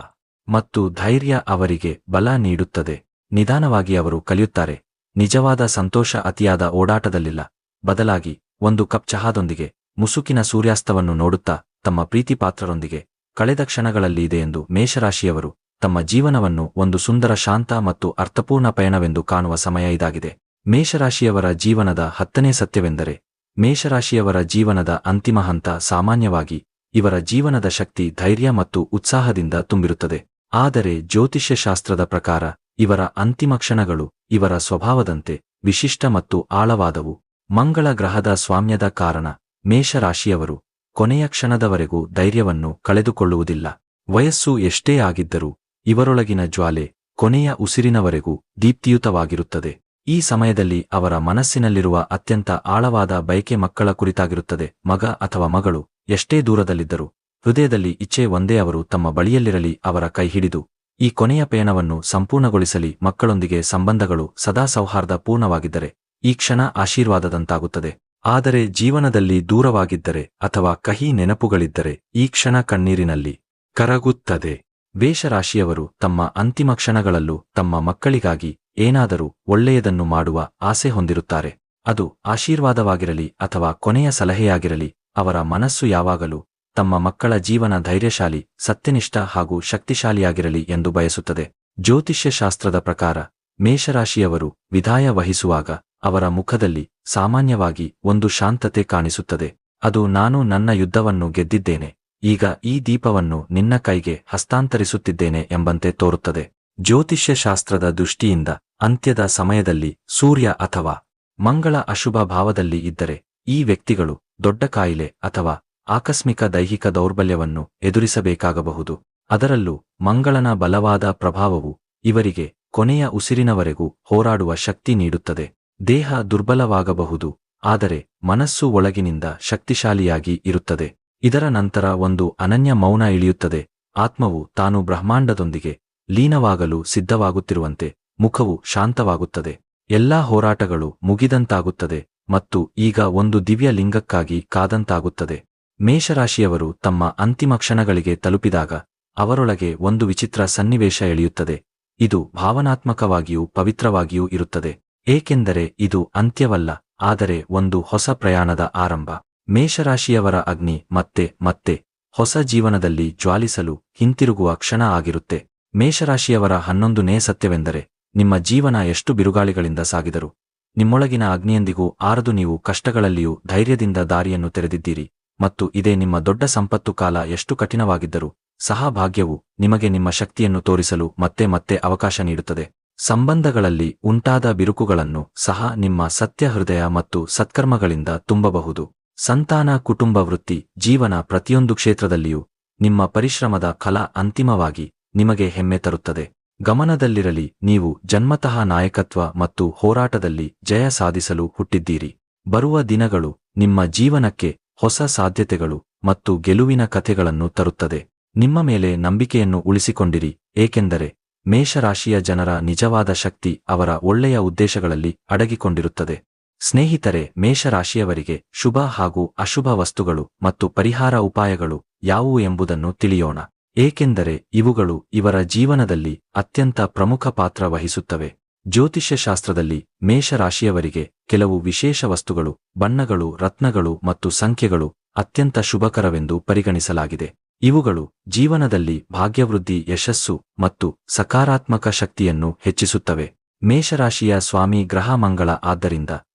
ಮತ್ತು ಧೈರ್ಯ ಅವರಿಗೆ ಬಲ ನೀಡುತ್ತದೆ. ನಿಧಾನವಾಗಿ ಅವರು ಕಲಿಯುತ್ತಾರೆ, ನಿಜವಾದ ಸಂತೋಷ ಅತಿಯಾದ ಓಡಾಟದಲ್ಲಿಲ್ಲ, ಬದಲಾಗಿ ಒಂದು ಕಪ್ ಚಹಾದೊಂದಿಗೆ ಮುಸುಕಿನ ಸೂರ್ಯಾಸ್ತವನ್ನು ನೋಡುತ್ತಾ ತಮ್ಮ ಪ್ರೀತಿಪಾತ್ರರೊಂದಿಗೆ ಕಳೆದ ಕ್ಷಣಗಳಲ್ಲಿ ಇದೆ ಎಂದು ಮೇಷರಾಶಿಯವರು ತಮ್ಮ ಜೀವನವನ್ನು ಒಂದು ಸುಂದರ, ಶಾಂತ ಮತ್ತು ಅರ್ಥಪೂರ್ಣ ಪಯಣವೆಂದು ಕಾಣುವ ಸಮಯ ಇದಾಗಿದೆ. ಮೇಷರಾಶಿಯವರ ಜೀವನದ 10ನೇ ಸತ್ಯವೆಂದರೆ ಮೇಷರಾಶಿಯವರ ಜೀವನದ ಅಂತಿಮ ಹಂತ. ಸಾಮಾನ್ಯವಾಗಿ ಇವರ ಜೀವನದ ಶಕ್ತಿ ಧೈರ್ಯ ಮತ್ತು ಉತ್ಸಾಹದಿಂದ ತುಂಬಿರುತ್ತದೆ. ಆದರೆ ಜ್ಯೋತಿಷ್ಯಶಾಸ್ತ್ರದ ಪ್ರಕಾರ ಇವರ ಅಂತಿಮ ಕ್ಷಣಗಳು ಇವರ ಸ್ವಭಾವದಂತೆ ವಿಶಿಷ್ಟ ಮತ್ತು ಆಳವಾದವು. ಮಂಗಳ ಗ್ರಹದ ಸ್ವಾಮ್ಯದ ಕಾರಣ ಮೇಷರಾಶಿಯವರು ಕೊನೆಯ ಕ್ಷಣದವರೆಗೂ ಧೈರ್ಯವನ್ನು ಕಳೆದುಕೊಳ್ಳುವುದಿಲ್ಲ. ವಯಸ್ಸು ಎಷ್ಟೇ ಆಗಿದ್ದರೂ ಇವರೊಳಗಿನ ಜ್ವಾಲೆ ಕೊನೆಯ ಉಸಿರಿನವರೆಗೂ ದೀಪ್ತಿಯುತವಾಗಿರುತ್ತದೆ. ಈ ಸಮಯದಲ್ಲಿ ಅವರ ಮನಸ್ಸಿನಲ್ಲಿರುವ ಅತ್ಯಂತ ಆಳವಾದ ಬಯಕೆ ಮಕ್ಕಳ ಕುರಿತಾಗಿರುತ್ತದೆ. ಮಗ ಅಥವಾ ಮಗಳು ಎಷ್ಟೇ ದೂರದಲ್ಲಿದ್ದರೂ ಹೃದಯದಲ್ಲಿ ಇಚ್ಛೆ ಒಂದೇ, ಅವರು ತಮ್ಮ ಬಳಿಯಲ್ಲಿರಲಿ, ಅವರ ಕೈ ಹಿಡಿದು ಈ ಕೊನೆಯ ಪಯಣವನ್ನು ಸಂಪೂರ್ಣಗೊಳಿಸಲಿ. ಮಕ್ಕಳೊಂದಿಗೆ ಸಂಬಂಧಗಳು ಸದಾ ಸೌಹಾರ್ದ ಪೂರ್ಣವಾಗಿದ್ದರೆ ಈ ಕ್ಷಣ ಆಶೀರ್ವಾದದಂತಾಗುತ್ತದೆ. ಆದರೆ ಜೀವನದಲ್ಲಿ ದೂರವಾಗಿದ್ದರೆ ಅಥವಾ ಕಹಿ ನೆನಪುಗಳಿದ್ದರೆ ಈ ಕ್ಷಣ ಕಣ್ಣೀರಿನಲ್ಲಿ ಕರಗುತ್ತದೆ. ಮೇಷರಾಶಿಯವರು ತಮ್ಮ ಅಂತಿಮ ಕ್ಷಣಗಳಲ್ಲೂ ತಮ್ಮ ಮಕ್ಕಳಿಗಾಗಿ ಏನಾದರೂ ಒಳ್ಳೆಯದನ್ನು ಮಾಡುವ ಆಸೆ ಹೊಂದಿರುತ್ತಾರೆ. ಅದು ಆಶೀರ್ವಾದವಾಗಿರಲಿ ಅಥವಾ ಕೊನೆಯ ಸಲಹೆಯಾಗಿರಲಿ, ಅವರ ಮನಸ್ಸು ಯಾವಾಗಲೂ ತಮ್ಮ ಮಕ್ಕಳ ಜೀವನ ಧೈರ್ಯಶಾಲಿ, ಸತ್ಯನಿಷ್ಠ ಹಾಗೂ ಶಕ್ತಿಶಾಲಿಯಾಗಿರಲಿ ಎಂದು ಬಯಸುತ್ತದೆ. ಜ್ಯೋತಿಷ್ಯಶಾಸ್ತ್ರದ ಪ್ರಕಾರ ಮೇಷರಾಶಿಯವರು ವಿದಾಯ ವಹಿಸುವಾಗ ಅವರ ಮುಖದಲ್ಲಿ ಸಾಮಾನ್ಯವಾಗಿ ಒಂದು ಶಾಂತತೆ ಕಾಣಿಸುತ್ತದೆ. ಅದು ನಾನು ನನ್ನ ಯುದ್ಧವನ್ನು ಗೆದ್ದಿದ್ದೇನೆ, ಈಗ ಈ ದೀಪವನ್ನು ನಿನ್ನ ಕೈಗೆ ಹಸ್ತಾಂತರಿಸುತ್ತಿದ್ದೇನೆ ಎಂಬಂತೆ ತೋರುತ್ತದೆ. ಜ್ಯೋತಿಷ್ಯಶಾಸ್ತ್ರದ ದೃಷ್ಟಿಯಿಂದ ಅಂತ್ಯದ ಸಮಯದಲ್ಲಿ ಸೂರ್ಯ ಅಥವಾ ಮಂಗಳ ಅಶುಭ ಭಾವದಲ್ಲಿ ಇದ್ದರೆ ಈ ವ್ಯಕ್ತಿಗಳು ದೊಡ್ಡ ಕಾಯಿಲೆ ಅಥವಾ ಆಕಸ್ಮಿಕ ದೈಹಿಕ ದೌರ್ಬಲ್ಯವನ್ನು ಎದುರಿಸಬೇಕಾಗಬಹುದು. ಅದರಲ್ಲೂ ಮಂಗಳನ ಬಲವಾದ ಪ್ರಭಾವವು ಇವರಿಗೆ ಕೊನೆಯ ಉಸಿರಿನವರೆಗೂ ಹೋರಾಡುವ ಶಕ್ತಿ ನೀಡುತ್ತದೆ. ದೇಹ ದುರ್ಬಲವಾಗಬಹುದು, ಆದರೆ ಮನಸ್ಸು ಒಳಗಿನಿಂದ ಶಕ್ತಿಶಾಲಿಯಾಗಿ ಇರುತ್ತದೆ. ಇದರ ನಂತರ ಒಂದು ಅನನ್ಯ ಮೌನ ಇಳಿಯುತ್ತದೆ. ಆತ್ಮವು ತಾನು ಬ್ರಹ್ಮಾಂಡದೊಂದಿಗೆ ಲೀನವಾಗಲು ಸಿದ್ಧವಾಗುತ್ತಿರುವಂತೆ ಮುಖವು ಶಾಂತವಾಗುತ್ತದೆ. ಎಲ್ಲಾ ಹೋರಾಟಗಳು ಮುಗಿದಂತಾಗುತ್ತದೆ ಮತ್ತು ಈಗ ಒಂದು ದಿವ್ಯ ಲಿಂಗಕ್ಕಾಗಿ ಕಾದಂತಾಗುತ್ತದೆ. ಮೇಷರಾಶಿಯವರು ತಮ್ಮ ಅಂತಿಮ ಕ್ಷಣಗಳಿಗೆ ತಲುಪಿದಾಗ ಅವರೊಳಗೆ ಒಂದು ವಿಚಿತ್ರ ಸನ್ನಿವೇಶ ಎಳೆಯುತ್ತದೆ. ಇದು ಭಾವನಾತ್ಮಕವಾಗಿಯೂ ಪವಿತ್ರವಾಗಿಯೂ ಇರುತ್ತದೆ. ಏಕೆಂದರೆ ಇದು ಅಂತ್ಯವಲ್ಲ, ಆದರೆ ಒಂದು ಹೊಸ ಪ್ರಯಾಣದ ಆರಂಭ. ಮೇಷರಾಶಿಯವರ ಅಗ್ನಿ ಮತ್ತೆ ಹೊಸ ಜೀವನದಲ್ಲಿ ಜ್ವಾಲಿಸಲು ಹಿಂತಿರುಗುವ ಕ್ಷಣ ಆಗಿರುತ್ತೆ. ಮೇಷರಾಶಿಯವರ 11ನೇ ಸತ್ಯವೆಂದರೆ, ನಿಮ್ಮ ಜೀವನ ಎಷ್ಟು ಬಿರುಗಾಳಿಗಳಿಂದ ಸಾಗಿದರೂ ನಿಮ್ಮೊಳಗಿನ ಅಗ್ನಿಯೆಂದಿಗೂ ಆರದು. ನೀವು ಕಷ್ಟಗಳಲ್ಲಿಯೂ ಧೈರ್ಯದಿಂದ ದಾರಿಯನ್ನು ತೆರೆದಿದ್ದೀರಿ, ಮತ್ತು ಇದೇ ನಿಮ್ಮ ದೊಡ್ಡ ಸಂಪತ್ತು. ಕಾಲ ಎಷ್ಟು ಕಠಿಣವಾಗಿದ್ದರೂ ಸಹ ಭಾಗ್ಯವು ನಿಮಗೆ ನಿಮ್ಮ ಶಕ್ತಿಯನ್ನು ತೋರಿಸಲು ಮತ್ತೆ ಅವಕಾಶ ನೀಡುತ್ತದೆ. ಸಂಬಂಧಗಳಲ್ಲಿ ಉಂಟಾದ ಬಿರುಕುಗಳನ್ನು ಸಹ ನಿಮ್ಮ ಸತ್ಯ ಹೃದಯ ಮತ್ತು ಸತ್ಕರ್ಮಗಳಿಂದ ತುಂಬಬಹುದು. ಸಂತಾನ, ಕುಟುಂಬ, ವೃತ್ತಿ, ಜೀವನ ಪ್ರತಿಯೊಂದು ಕ್ಷೇತ್ರದಲ್ಲಿಯೂ ನಿಮ್ಮ ಪರಿಶ್ರಮದ ಫಲ ಅಂತಿಮವಾಗಿ ನಿಮಗೆ ಹೆಮ್ಮೆ ತರುತ್ತದೆ. ಗಮನದಲ್ಲಿರಲಿ, ನೀವು ಜನ್ಮತಃ ನಾಯಕತ್ವ ಮತ್ತು ಹೋರಾಟದಲ್ಲಿ ಜಯ ಸಾಧಿಸಲು ಹುಟ್ಟಿದ್ದೀರಿ. ಬರುವ ದಿನಗಳು ನಿಮ್ಮ ಜೀವನಕ್ಕೆ ಹೊಸ ಸಾಧ್ಯತೆಗಳು ಮತ್ತು ಗೆಲುವಿನ ಕಥೆಗಳನ್ನು ತರುತ್ತದೆ. ನಿಮ್ಮ ಮೇಲೆ ನಂಬಿಕೆಯನ್ನು ಉಳಿಸಿಕೊಂಡಿರಿ, ಏಕೆಂದರೆ ಮೇಷರಾಶಿಯ ಜನರ ನಿಜವಾದ ಶಕ್ತಿ ಅವರ ಒಳ್ಳೆಯ ಉದ್ದೇಶಗಳಲ್ಲಿ ಅಡಗಿಕೊಂಡಿರುತ್ತದೆ. ಸ್ನೇಹಿತರೆ, ಮೇಷರಾಶಿಯವರಿಗೆ ಶುಭ ಹಾಗೂ ಅಶುಭ ವಸ್ತುಗಳು ಮತ್ತು ಪರಿಹಾರ ಉಪಾಯಗಳು ಯಾವುವು ಎಂಬುದನ್ನು ತಿಳಿಯೋಣ, ಏಕೆಂದರೆ ಇವುಗಳು ಇವರ ಜೀವನದಲ್ಲಿ ಅತ್ಯಂತ ಪ್ರಮುಖ ಪಾತ್ರ ವಹಿಸುತ್ತವೆ. ಜ್ಯೋತಿಷ್ಯಶಾಸ್ತ್ರದಲ್ಲಿ ಮೇಷರಾಶಿಯವರಿಗೆ ಕೆಲವು ವಿಶೇಷ ವಸ್ತುಗಳು, ಬಣ್ಣಗಳು, ರತ್ನಗಳು ಮತ್ತು ಸಂಖ್ಯೆಗಳು ಅತ್ಯಂತ ಶುಭಕರವೆಂದು ಪರಿಗಣಿಸಲಾಗಿದೆ. ಇವುಗಳು ಜೀವನದಲ್ಲಿ ಭಾಗ್ಯವೃದ್ಧಿ, ಯಶಸ್ಸು ಮತ್ತು ಸಕಾರಾತ್ಮಕ ಶಕ್ತಿಯನ್ನು ಹೆಚ್ಚಿಸುತ್ತವೆ. ಮೇಷರಾಶಿಯ ಸ್ವಾಮಿ ಗ್ರಹ ಮಂಗಳ, ಆದ್ದರಿಂದ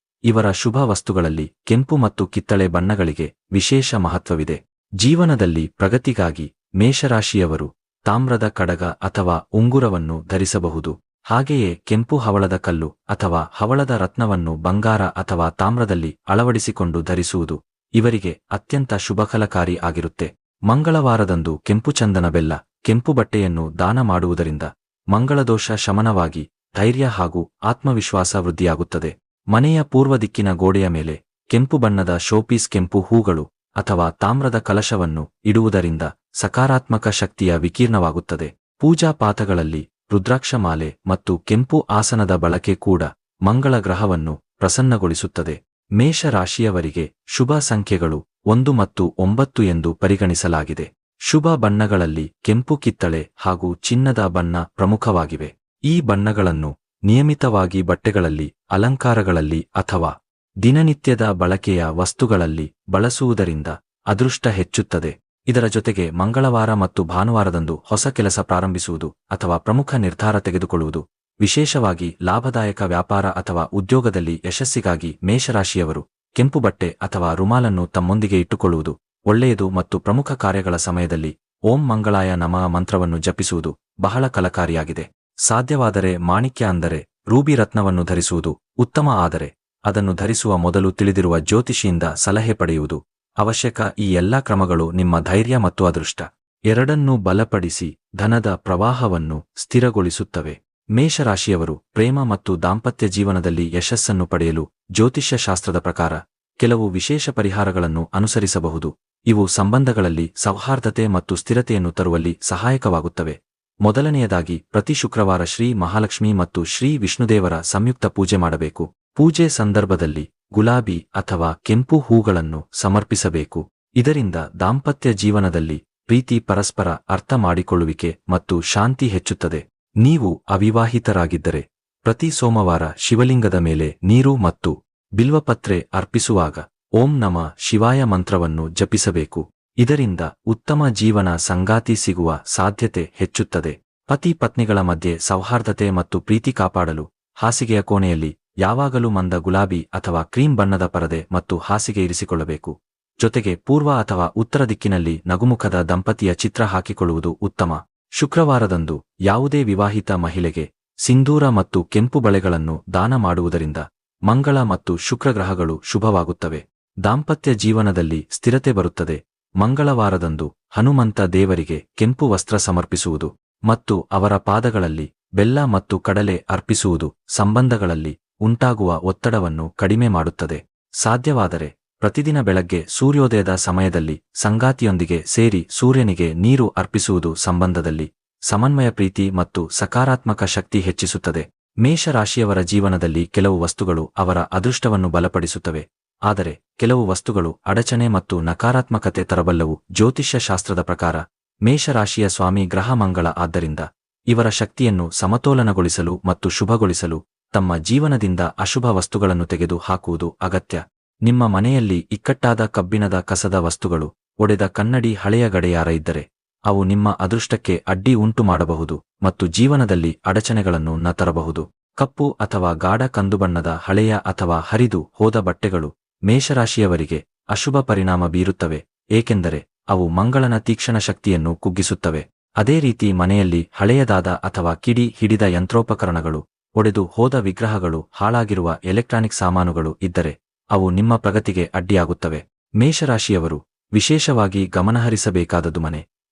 ಇವರ ಶುಭ ವಸ್ತುಗಳಲ್ಲಿ ಕೆಂಪು ಮತ್ತು ಕಿತ್ತಳೆ ಬಣ್ಣಗಳಿಗೆ ವಿಶೇಷ ಮಹತ್ವವಿದೆ. ಜೀವನದಲ್ಲಿ ಪ್ರಗತಿಗಾಗಿ ಮೇಷರಾಶಿಯವರು ತಾಮ್ರದ ಕಡಗ ಅಥವಾ ಉಂಗುರವನ್ನು ಧರಿಸಬಹುದು. ಹಾಗೆಯೇ ಕೆಂಪು ಹವಳದ ಕಲ್ಲು ಅಥವಾ ಹವಳದ ರತ್ನವನ್ನು ಬಂಗಾರ ಅಥವಾ ತಾಮ್ರದಲ್ಲಿ ಅಳವಡಿಸಿಕೊಂಡು ಧರಿಸುವುದು ಇವರಿಗೆ ಅತ್ಯಂತ ಶುಭಫಲಕಾರಿ ಆಗಿರುತ್ತೆ. ಮಂಗಳವಾರದಂದು ಕೆಂಪು ಚಂದನ, ಬೆಲ್ಲ, ಕೆಂಪು ಬಟ್ಟೆಯನ್ನು ದಾನ ಮಾಡುವುದರಿಂದ ಮಂಗಳದೋಷ ಶಮನವಾಗಿ ಧೈರ್ಯ ಹಾಗೂ ಆತ್ಮವಿಶ್ವಾಸ ವೃದ್ಧಿಯಾಗುತ್ತದೆ. ಮನೆಯ ಪೂರ್ವ ದಿಕ್ಕಿನ ಗೋಡೆಯ ಮೇಲೆ ಕೆಂಪು ಬಣ್ಣದ ಶೋಪೀಸ್, ಕೆಂಪು ಹೂಗಳು ಅಥವಾ ತಾಮ್ರದ ಕಲಶವನ್ನು ಇಡುವುದರಿಂದ ಸಕಾರಾತ್ಮಕ ಶಕ್ತಿಯ ವಿಕೀರ್ಣವಾಗುತ್ತದೆ. ಪೂಜಾ ಪಾಠಗಳಲ್ಲಿ ರುದ್ರಾಕ್ಷಮಾಲೆ ಮತ್ತು ಕೆಂಪು ಆಸನದ ಬಳಕೆ ಕೂಡ ಮಂಗಳ ಗ್ರಹವನ್ನು ಪ್ರಸನ್ನಗೊಳಿಸುತ್ತದೆ. ಮೇಷರಾಶಿಯವರಿಗೆ ಶುಭ ಸಂಖ್ಯೆಗಳು 1 ಮತ್ತು 9 ಎಂದು ಪರಿಗಣಿಸಲಾಗಿದೆ. ಶುಭ ಬಣ್ಣಗಳಲ್ಲಿ ಕೆಂಪು, ಕಿತ್ತಳೆ ಹಾಗೂ ಚಿನ್ನದ ಬಣ್ಣ ಪ್ರಮುಖವಾಗಿವೆ. ಈ ಬಣ್ಣಗಳನ್ನು ನಿಯಮಿತವಾಗಿ ಬಟ್ಟೆಗಳಲ್ಲಿ, ಅಲಂಕಾರಗಳಲ್ಲಿ ಅಥವಾ ದಿನನಿತ್ಯದ ಬಳಕೆಯ ವಸ್ತುಗಳಲ್ಲಿ ಬಳಸುವುದರಿಂದ ಅದೃಷ್ಟ ಹೆಚ್ಚುತ್ತದೆ. ಇದರ ಜೊತೆಗೆ ಮಂಗಳವಾರ ಮತ್ತು ಭಾನುವಾರದಂದು ಹೊಸ ಕೆಲಸ ಪ್ರಾರಂಭಿಸುವುದು ಅಥವಾ ಪ್ರಮುಖ ನಿರ್ಧಾರ ತೆಗೆದುಕೊಳ್ಳುವುದು, ವಿಶೇಷವಾಗಿ ಲಾಭದಾಯಕ ವ್ಯಾಪಾರ ಅಥವಾ ಉದ್ಯೋಗದಲ್ಲಿ ಯಶಸ್ಸಿಗಾಗಿ ಮೇಷರಾಶಿಯವರು ಕೆಂಪು ಬಟ್ಟೆ ಅಥವಾ ರುಮಾಲನ್ನು ತಮ್ಮೊಂದಿಗೆ ಇಟ್ಟುಕೊಳ್ಳುವುದು ಒಳ್ಳೆಯದು. ಮತ್ತು ಪ್ರಮುಖ ಕಾರ್ಯಗಳ ಸಮಯದಲ್ಲಿ ಓಂ ಮಂಗಳಾಯ ನಮಃ ಮಂತ್ರವನ್ನು ಜಪಿಸುವುದು ಬಹಳ ಫಲಕಾರಿಯಾಗಿದೆ. ಸಾಧ್ಯವಾದರೆ ಮಾಣಿಕ್ಯ ಅಂದರೆ ರೂಬಿ ರತ್ನವನ್ನು ಧರಿಸುವುದು ಉತ್ತಮ, ಆದರೆ ಅದನ್ನು ಧರಿಸುವ ಮೊದಲು ತಿಳಿದಿರುವ ಜ್ಯೋತಿಷಿಯಿಂದ ಸಲಹೆ ಪಡೆಯುವುದು ಅವಶ್ಯಕ. ಈ ಎಲ್ಲಾ ಕ್ರಮಗಳು ನಿಮ್ಮ ಧೈರ್ಯ ಮತ್ತು ಅದೃಷ್ಟ ಎರಡನ್ನೂ ಬಲಪಡಿಸಿ ಧನದ ಪ್ರವಾಹವನ್ನು ಸ್ಥಿರಗೊಳಿಸುತ್ತವೆ. ಮೇಷರಾಶಿಯವರು ಪ್ರೇಮ ಮತ್ತು ದಾಂಪತ್ಯ ಜೀವನದಲ್ಲಿ ಯಶಸ್ಸನ್ನು ಪಡೆಯಲು ಜ್ಯೋತಿಷ್ಯಶಾಸ್ತ್ರದ ಪ್ರಕಾರ ಕೆಲವು ವಿಶೇಷ ಪರಿಹಾರಗಳನ್ನು ಅನುಸರಿಸಬಹುದು. ಇವು ಸಂಬಂಧಗಳಲ್ಲಿ ಸೌಹಾರ್ದತೆ ಮತ್ತು ಸ್ಥಿರತೆಯನ್ನು ತರುವಲ್ಲಿ ಸಹಾಯಕವಾಗುತ್ತವೆ. ಮೊದಲನೆಯದಾಗಿ, ಪ್ರತಿ ಶುಕ್ರವಾರ ಶ್ರೀ ಮಹಾಲಕ್ಷ್ಮಿ ಮತ್ತು ಶ್ರೀ ವಿಷ್ಣುದೇವರ ಸಂಯುಕ್ತ ಪೂಜೆ ಮಾಡಬೇಕು. ಪೂಜೆ ಸಂದರ್ಭದಲ್ಲಿ ಗುಲಾಬಿ ಅಥವಾ ಕೆಂಪು ಹೂಗಳನ್ನು ಸಮರ್ಪಿಸಬೇಕು. ಇದರಿಂದ ದಾಂಪತ್ಯ ಜೀವನದಲ್ಲಿ ಪ್ರೀತಿ, ಪರಸ್ಪರ ಅರ್ಥ ಮಾಡಿಕೊಳ್ಳುವಿಕೆ ಮತ್ತು ಶಾಂತಿ ಹೆಚ್ಚುತ್ತದೆ. ನೀವು ಅವಿವಾಹಿತರಾಗಿದ್ದರೆ ಪ್ರತಿ ಸೋಮವಾರ ಶಿವಲಿಂಗದ ಮೇಲೆ ನೀರು ಮತ್ತು ಬಿಲ್ವಪತ್ರೆ ಅರ್ಪಿಸುವಾಗ ಓಂ ನಮಃ ಶಿವಾಯ ಮಂತ್ರವನ್ನು ಜಪಿಸಬೇಕು. ಇದರಿಂದ ಉತ್ತಮ ಜೀವನ ಸಂಗಾತಿ ಸಿಗುವ ಸಾಧ್ಯತೆ ಹೆಚ್ಚುತ್ತದೆ. ಪತಿ ಪತ್ನಿಗಳ ಮಧ್ಯೆ ಸೌಹಾರ್ದತೆ ಮತ್ತು ಪ್ರೀತಿ ಕಾಪಾಡಲು ಹಾಸಿಗೆಯ ಕೋಣೆಯಲ್ಲಿ ಯಾವಾಗಲೂ ಮಂದ ಗುಲಾಬಿ ಅಥವಾ ಕ್ರೀಮ್ ಬಣ್ಣದ ಪರದೆ ಮತ್ತು ಹಾಸಿಗೆ ಇರಿಸಿಕೊಳ್ಳಬೇಕು. ಜೊತೆಗೆ ಪೂರ್ವ ಅಥವಾ ಉತ್ತರ ದಿಕ್ಕಿನಲ್ಲಿ ನಗುಮುಖದ ದಂಪತಿಯ ಚಿತ್ರ ಹಾಕಿಕೊಳ್ಳುವುದು ಉತ್ತಮ. ಶುಕ್ರವಾರದಂದು ಯಾವುದೇ ವಿವಾಹಿತ ಮಹಿಳೆಗೆ ಸಿಂಧೂರ ಮತ್ತು ಕೆಂಪು ಬಳೆಗಳನ್ನು ದಾನ ಮಾಡುವುದರಿಂದ ಮಂಗಳ ಮತ್ತು ಶುಕ್ರಗ್ರಹಗಳು ಶುಭವಾಗುತ್ತವೆ. ದಾಂಪತ್ಯ ಜೀವನದಲ್ಲಿ ಸ್ಥಿರತೆ ಬರುತ್ತದೆ. ಮಂಗಳವಾರದಂದು ಹನುಮಂತ ದೇವರಿಗೆ ಕೆಂಪು ವಸ್ತ್ರ ಸಮರ್ಪಿಸುವುದು ಮತ್ತು ಅವರ ಪಾದಗಳಲ್ಲಿ ಬೆಲ್ಲ ಮತ್ತು ಕಡಲೆ ಅರ್ಪಿಸುವುದು ಸಂಬಂಧಗಳಲ್ಲಿ ಉಂಟಾಗುವ ಒತ್ತಡವನ್ನು ಕಡಿಮೆ ಮಾಡುತ್ತದೆ. ಸಾಧ್ಯವಾದರೆ ಪ್ರತಿದಿನ ಬೆಳಗ್ಗೆ ಸೂರ್ಯೋದಯದ ಸಮಯದಲ್ಲಿ ಸಂಗಾತಿಯೊಂದಿಗೆ ಸೇರಿ ಸೂರ್ಯನಿಗೆ ನೀರು ಅರ್ಪಿಸುವುದು ಸಂಬಂಧದಲ್ಲಿ ಸಮನ್ವಯ, ಪ್ರೀತಿ ಮತ್ತು ಸಕಾರಾತ್ಮಕ ಶಕ್ತಿ ಹೆಚ್ಚಿಸುತ್ತದೆ. ಮೇಷರಾಶಿಯವರ ಜೀವನದಲ್ಲಿ ಕೆಲವು ವಸ್ತುಗಳು ಅವರ ಅದೃಷ್ಟವನ್ನು ಬಲಪಡಿಸುತ್ತವೆ. ಆದರೆ ಕೆಲವು ವಸ್ತುಗಳು ಅಡಚಣೆ ಮತ್ತು ನಕಾರಾತ್ಮಕತೆ ತರಬಲ್ಲವು. ಜ್ಯೋತಿಷ್ಯ ಶಾಸ್ತ್ರದ ಪ್ರಕಾರ ಮೇಷರಾಶಿಯ ಸ್ವಾಮಿ ಗ್ರಹ ಮಂಗಳ. ಆದ್ದರಿಂದ ಇವರ ಶಕ್ತಿಯನ್ನು ಸಮತೋಲನಗೊಳಿಸಲು ಮತ್ತು ಶುಭಗೊಳಿಸಲು ತಮ್ಮ ಜೀವನದಿಂದ ಅಶುಭ ವಸ್ತುಗಳನ್ನು ತೆಗೆದು ಹಾಕುವುದು ಅಗತ್ಯ. ನಿಮ್ಮ ಮನೆಯಲ್ಲಿ ಇಕ್ಕಟ್ಟಾದ ಕಬ್ಬಿಣದ ಕಸದ ವಸ್ತುಗಳು, ಒಡೆದ ಕನ್ನಡಿ, ಹಳೆಯ ಗಡಿಯಾರ ಇದ್ದರೆ ಅವು ನಿಮ್ಮ ಅದೃಷ್ಟಕ್ಕೆ ಅಡ್ಡಿ ಉಂಟು ಮಾಡಬಹುದು ಮತ್ತು ಜೀವನದಲ್ಲಿ ಅಡಚಣೆಗಳನ್ನು ತರಬಹುದು. ಕಪ್ಪು ಅಥವಾ ಗಾಢ ಕಂದುಬಣ್ಣದ ಹಳೆಯ ಅಥವಾ ಹರಿದು ಹೋದ ಬಟ್ಟೆಗಳು ಮೇಷರಾಶಿಯವರಿಗೆ ಅಶುಭ ಪರಿಣಾಮ ಬೀರುತ್ತವೆ, ಏಕೆಂದರೆ ಅವು ಮಂಗಳನ ತೀಕ್ಷ್ಣ ಶಕ್ತಿಯನ್ನು ಕುಗ್ಗಿಸುತ್ತವೆ. ಅದೇ ರೀತಿ ಮನೆಯಲ್ಲಿ ಹಳೆಯದಾದ ಅಥವಾ ಕಿಡಿ ಹಿಡಿದ ಯಂತ್ರೋಪಕರಣಗಳು, ಒಡೆದು ಹೋದ ವಿಗ್ರಹಗಳು, ಹಾಳಾಗಿರುವ ಎಲೆಕ್ಟ್ರಾನಿಕ್ ಸಾಮಾನುಗಳು ಇದ್ದರೆ ಅವು ನಿಮ್ಮ ಪ್ರಗತಿಗೆ ಅಡ್ಡಿಯಾಗುತ್ತವೆ. ಮೇಷರಾಶಿಯವರು ವಿಶೇಷವಾಗಿ ಗಮನಹರಿಸಬೇಕಾದದ್ದು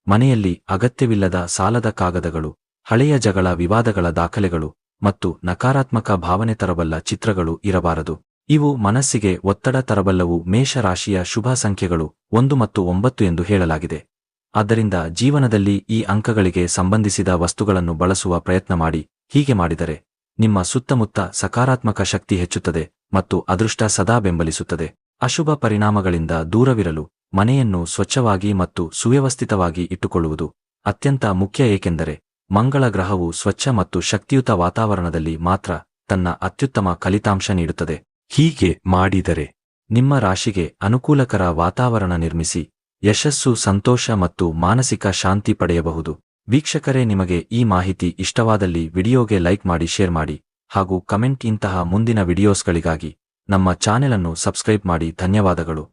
ಮನೆಯಲ್ಲಿ ಅಗತ್ಯವಿಲ್ಲದ ಸಾಲದ ಕಾಗದಗಳು, ಹಳೆಯ ಜಗಳ ವಿವಾದಗಳ ದಾಖಲೆಗಳು ಮತ್ತು ನಕಾರಾತ್ಮಕ ಭಾವನೆ ತರಬಲ್ಲ ಚಿತ್ರಗಳು ಇರಬಾರದು. ಇವು ಮನಸ್ಸಿಗೆ ಒತ್ತಡ ತರಬಲ್ಲವು. ಮೇಷರಾಶಿಯ ಶುಭ ಸಂಖ್ಯೆಗಳು 1 ಮತ್ತು 9 ಎಂದು ಹೇಳಲಾಗಿದೆ. ಆದ್ದರಿಂದ ಜೀವನದಲ್ಲಿ ಈ ಅಂಕಗಳಿಗೆ ಸಂಬಂಧಿಸಿದ ವಸ್ತುಗಳನ್ನು ಬಳಸುವ ಪ್ರಯತ್ನ ಮಾಡಿ. ಹೀಗೆ ಮಾಡಿದರೆ ನಿಮ್ಮ ಸುತ್ತಮುತ್ತ ಸಕಾರಾತ್ಮಕ ಶಕ್ತಿ ಹೆಚ್ಚುತ್ತದೆ ಮತ್ತು ಅದೃಷ್ಟ ಸದಾ ಬೆಂಬಲಿಸುತ್ತದೆ. ಅಶುಭ ಪರಿಣಾಮಗಳಿಂದ ದೂರವಿರಲು ಮನೆಯನ್ನು ಸ್ವಚ್ಛವಾಗಿ ಮತ್ತು ಸುವ್ಯವಸ್ಥಿತವಾಗಿ ಇಟ್ಟುಕೊಳ್ಳುವುದು ಅತ್ಯಂತ ಮುಖ್ಯ, ಏಕೆಂದರೆ ಮಂಗಳ ಗ್ರಹವು ಸ್ವಚ್ಛ ಮತ್ತು ಶಕ್ತಿಯುತ ವಾತಾವರಣದಲ್ಲಿ ಮಾತ್ರ ತನ್ನ ಅತ್ಯುತ್ತಮ ಫಲಿತಾಂಶ ನೀಡುತ್ತದೆ. ಹೀಗೆ ಮಾಡಿದರೆ ನಿಮ್ಮ ರಾಶಿಗೆ ಅನುಕೂಲಕರ ವಾತಾವರಣ ನಿರ್ಮಿಸಿ ಯಶಸ್ಸು, ಸಂತೋಷ ಮತ್ತು ಮಾನಸಿಕ ಶಾಂತಿ ಪಡೆಯಬಹುದು. ವೀಕ್ಷಕರೇ, ನಿಮಗೆ ಈ ಮಾಹಿತಿ ಇಷ್ಟವಾದಲ್ಲಿ ವಿಡಿಯೋಗೆ ಲೈಕ್ ಮಾಡಿ, ಶೇರ್ ಮಾಡಿ ಹಾಗೂ ಕಮೆಂಟ್. ಇಂತಹ ಮುಂದಿನ ವಿಡಿಯೋಸ್ಗಳಿಗಾಗಿ ನಮ್ಮ ಚಾನೆಲ್ ಅನ್ನು ಸಬ್ಸ್ಕ್ರೈಬ್ ಮಾಡಿ. ಧನ್ಯವಾದಗಳು.